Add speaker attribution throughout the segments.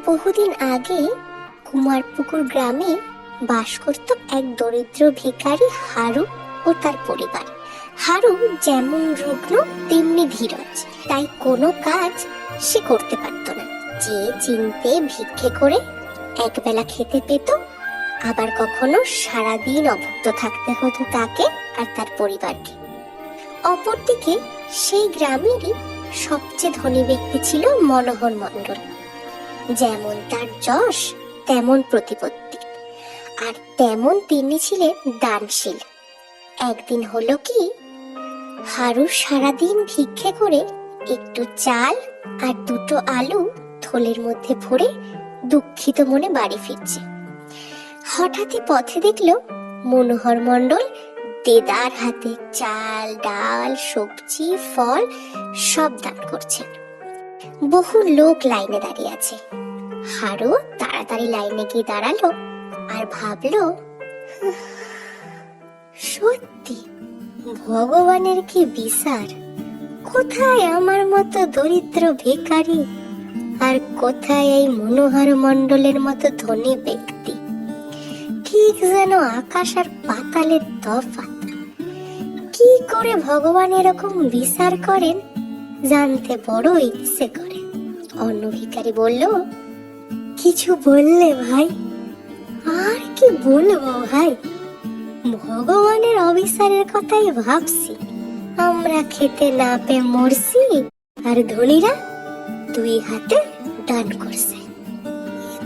Speaker 1: বহুদিন আগে কুমারপুকুর গ্রামে বাস করত এক দরিদ্র ভিখারি হারু ও তার পরিবার। হারু যেমন রুগ্ন তেমনি ধীরজ, তাই কোনো কাজ সে করতে পারত না। যে চিনতে ভিক্ষে করে একবেলা খেতে পেত, আবার কখনো সারাদিন অভুক্ত থাকতে হতো তাকে আর তার পরিবারকে। অপরদিকে সেই গ্রামেরই সবচেয়ে ধনী ব্যক্তি ছিল মনোহর মণ্ডল। যেমন তার যশ তেমন প্রতিপত্তি, আর তেমন তিনি ছিলেন দানশীল। একদিন হলো কি, হারু সারাদিন ভিক্ষে করে একটু চাল আর দুটো আলু থলের মধ্যে ভরে দুঃখিত মনে বাড়ি ফিরছে। হঠাৎই পথে দেখলো মনোহর মণ্ডল দেদার হাতে চাল, ডাল, সবজি, ফল সব দান করছেন। বহু লোক লাইনে দাঁড়িয়ে আছে। হারু তাড়াতাড়ি লাইনে গিয়ে দাঁড়ালো আর ভাবলো, সত্যি ভগবানের কি বিচার! কোথায় আমার মতো দরিদ্র ভিখারি, আর কোথায় এই মনোহর মণ্ডলের মতো ধনী ব্যক্তি! ঠিক যেন আকাশ আর পাতালের তফাৎ। কি করে ভগবান এরকম বিচার করেন জানতে বড় ইচ্ছে করে। অন্য ভিখারি বলল, কিছু বললে ভাই? আর কি বলবো ভাই, ভগবানের অবিচারের কথাই ভাবছি। আমরা খেতে না পেয়ে মরছি, আর ধনীরা দুই হাতে দান করছে।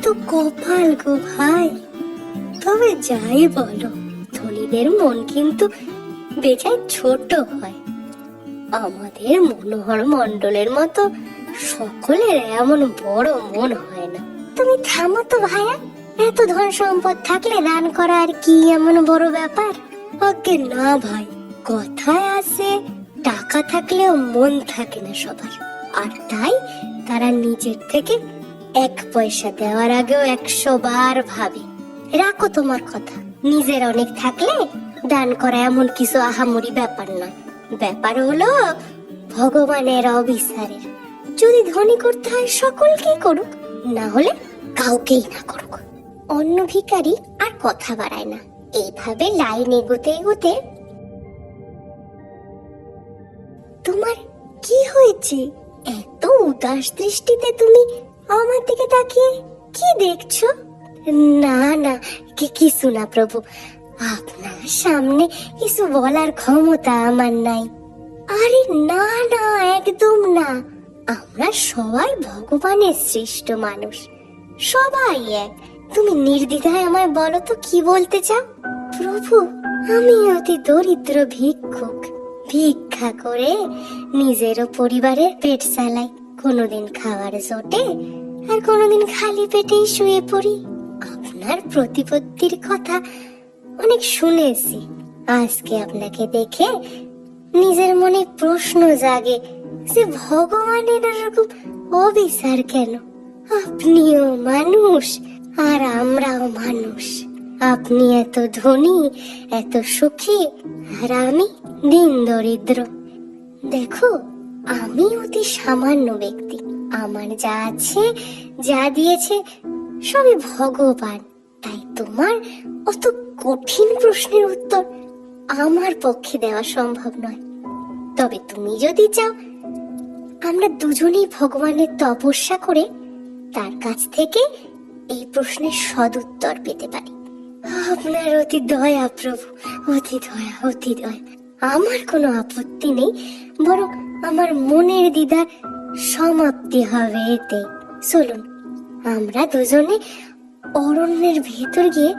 Speaker 1: তো কপাল গো ভাই। তবে যাই বলো, ধনীদের মন কিন্তু বেজায় ছোট হয়। আমাদের মনোহর মণ্ডলের মতো সকলের এমন বড় মন হয় না। তুমি থামো তো ভাইয়া, এত ধন সম্পদ থাকলে দান করা আর কি এমন বড় ব্যাপার? ওকে না ভাই, কথায় আছে টাকা থাকলেও মন থাকে না সবার, আর তাই তারা নিজের থেকে এক পয়সা দেওয়ার আগেও 100 বার ভাবে। রাখো তোমার কথা, নিজের অনেক থাকলে দান করা এমন কিছু আহামরি ব্যাপার নয়। ব্যাপার হলো ভগবানের অবিচারের। যদি ধনী করতে হয় সকলকেই করুক, না হলে কাউকেই না করুক। অন্য ভিখারি আর কথা বাড়ায় না। এইভাবে লাইন এগোতে এগোতে, তোমার কি হয়েছে? এত উদাস দৃষ্টিতে তুমি আমার দিকে তাকিয়ে কি দেখছো? না না, কিছু না প্রভু, আপনার সামনে কিছু বলার ক্ষমতা আমার নাই। আরে না না, একদম না। আমরা সবাই ভগবানের সৃষ্ট মানুষ, সবাই এক। তুমি নির্দ্বিধায় আমায় বলো তো কি বলতে চাও? প্রভু, আমি অতি দরিদ্র ভিক্ষুক। ভিক্ষা করে নিজের ও পরিবারের পেট চালাই। কোনোদিন খাওয়ার জোটে, আর কোনোদিন খালি পেটেই শুয়ে পড়ি। আপনার প্রতিপত্তির কথা অনেক শুনেছি। আজকে আপনাকে দেখে নিজের মনে প্রশ্ন জাগে যে ভগবানের এরকম অবিচার কেন? আপনিও মানুষ আর আমরাও মানুষ। আপনি এত ধনী, এত সুখী, আর আমি দিন দরিদ্র। দেখো, আমি অতি সামান্য ব্যক্তি। আমার যা আছে, যা দিয়েছে সবই ভগবান। তাই তোমার অত কঠিন প্রশ্নের উত্তর আমার পক্ষে দেওয়া সম্ভব নয়। তবে তুমি যদি চাও, আমরা দুজনেই ভগবানের তপস্যা করে তার কাছ থেকে এই প্রশ্নের সদুত্তর পেতে পারি। আপনার অতি দয়া প্রভু, অতি দয়া, অতি দয়া। আমার কোনো আপত্তি নেই, বরং আমার মনের দ্বিধার সমাপ্তি হবে এতে। চলুন, আমরা দুজনে অরণ্যের ভেতর গিয়ে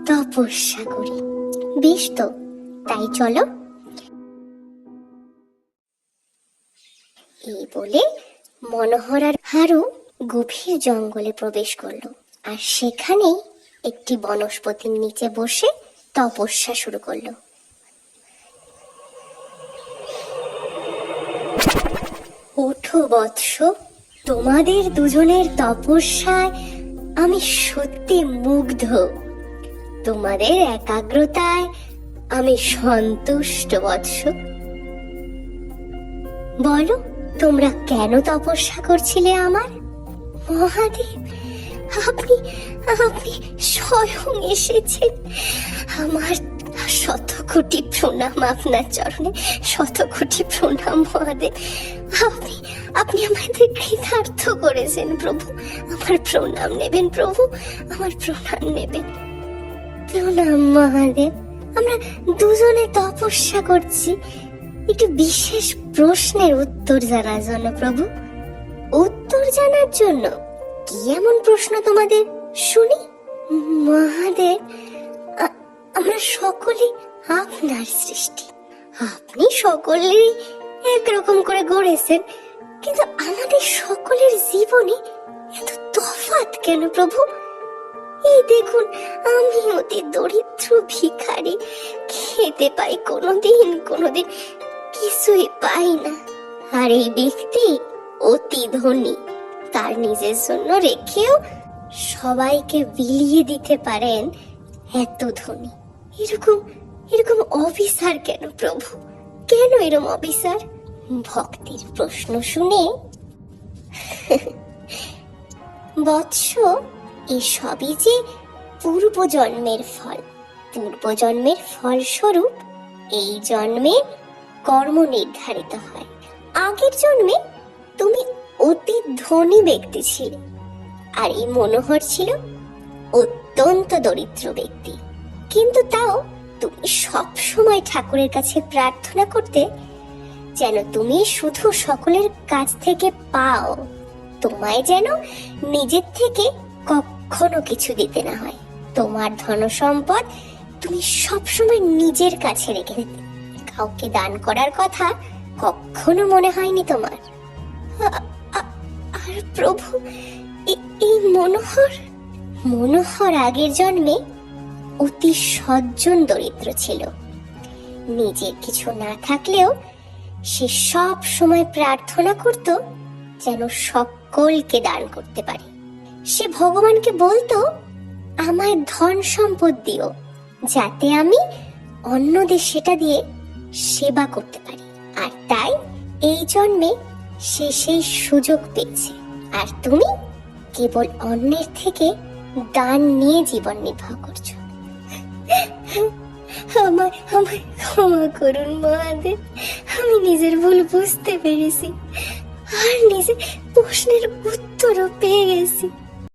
Speaker 1: তপস্যা করি। বেশ তো, তাই চলো। এই বলে মনোহর আর হারু গভীর জঙ্গলে প্রবেশ করলো, আর সেখানেই একটি বনস্পতির নিচে বসে তপস্যা শুরু করলো। ওঠো বৎস, তোমাদের দুজনের তপস্যায় আমি সত্যি মুগ্ধ। তোমাদের একাগ্রতায় আমি সন্তুষ্ট বৎস। বলো, তোমরা কেন তপস্যা করছিলে আমার? মহাদেব, আপনি আপনি স্বয়ং এসেছেন। আমার শত কোটি প্রণাম আপনার চরণে, শত কোটি প্রণাম মহাদেব। আপনি আপনি আমাদের কৃতার্থ করেছেন প্রভু। আমার প্রণাম নেবেন প্রভু, আমার প্রণাম নেবেন। প্রণাম মহাদেব। আমরা দুজনে তপস্যা করছি একটু বিশেষ প্রশ্নের উত্তর জানার জন্য প্রভু। উত্তর জানার জন্য? কি এমন প্রশ্ন তোমাদের, শুনি। মহাদেব, আমরা সকলে আপনার সৃষ্টি। আপনি সকলেরই একরকম করে গড়েছেন, কিন্তু আমাদের সকলের জীবনে এত তফাৎ কেন প্রভু? এই দেখুন, আমি অতি দরিদ্র ভিখারি, খেতে পাই কোনোদিন কোনোদিন কিছুই পাই না। আর এই ব্যক্তি অতি ধনী, তার নিজের জন্য রেখেও সবাইকে বিলিয়ে দিতে পারেন, এত ধনী। এরকম এরকম অবিচার কেন প্রভু? কেন এরকম অবিচার? ভক্তির প্রশ্ন শুনে বৎস, এসবই যে পূর্বজন্মের ফল। পূর্বজন্মের ফলস্বরূপ এই জন্মে কর্ম নির্ধারিত হয়। আগের জন্মে তুমি অতি ধনী ব্যক্তি ছিলে, আর এই মনোহর ছিল অত্যন্ত দরিদ্র ব্যক্তি। কিন্তু তাও তুমি সব সময় ঠাকুরের কাছে প্রার্থনা করতে যেন তুমি শুধু সকলের কাছ থেকে পাও, তোমায় যেন নিজের থেকে কখনো কিছু দিতে না হয়। তোমার ধন সম্পদ তুমি সবসময় নিজের কাছে রেখে দিতে, কাউকে দান করার কথা কখনো মনে হয়নি তোমার। আর প্রভু, এই মনোহর আগের জন্মে অতি সজ্জন দরিদ্র ছিল। নিজের কিছু না থাকলেও সে সব সময় প্রার্থনা করত যেন সকলকে দান করতে পারে। সে ভগবানকে বলতো, আমায় ধন সম্পদ দিও, যাতে আমি অন্যদের সেটা দিয়ে সেবা করতে পারি। আর তাই এই জন্মে সে সেই সুযোগ পেয়েছে। আর তুমি কেবল অন্যের থেকে দান নিয়ে জীবন নির্বাহ করছো। আমায় ক্ষমা করুন মহাদেব, আমি নিজের ভুল বুঝতে পেরেছি, আর নিজের প্রশ্নের উত্তরও পেয়ে গেছি।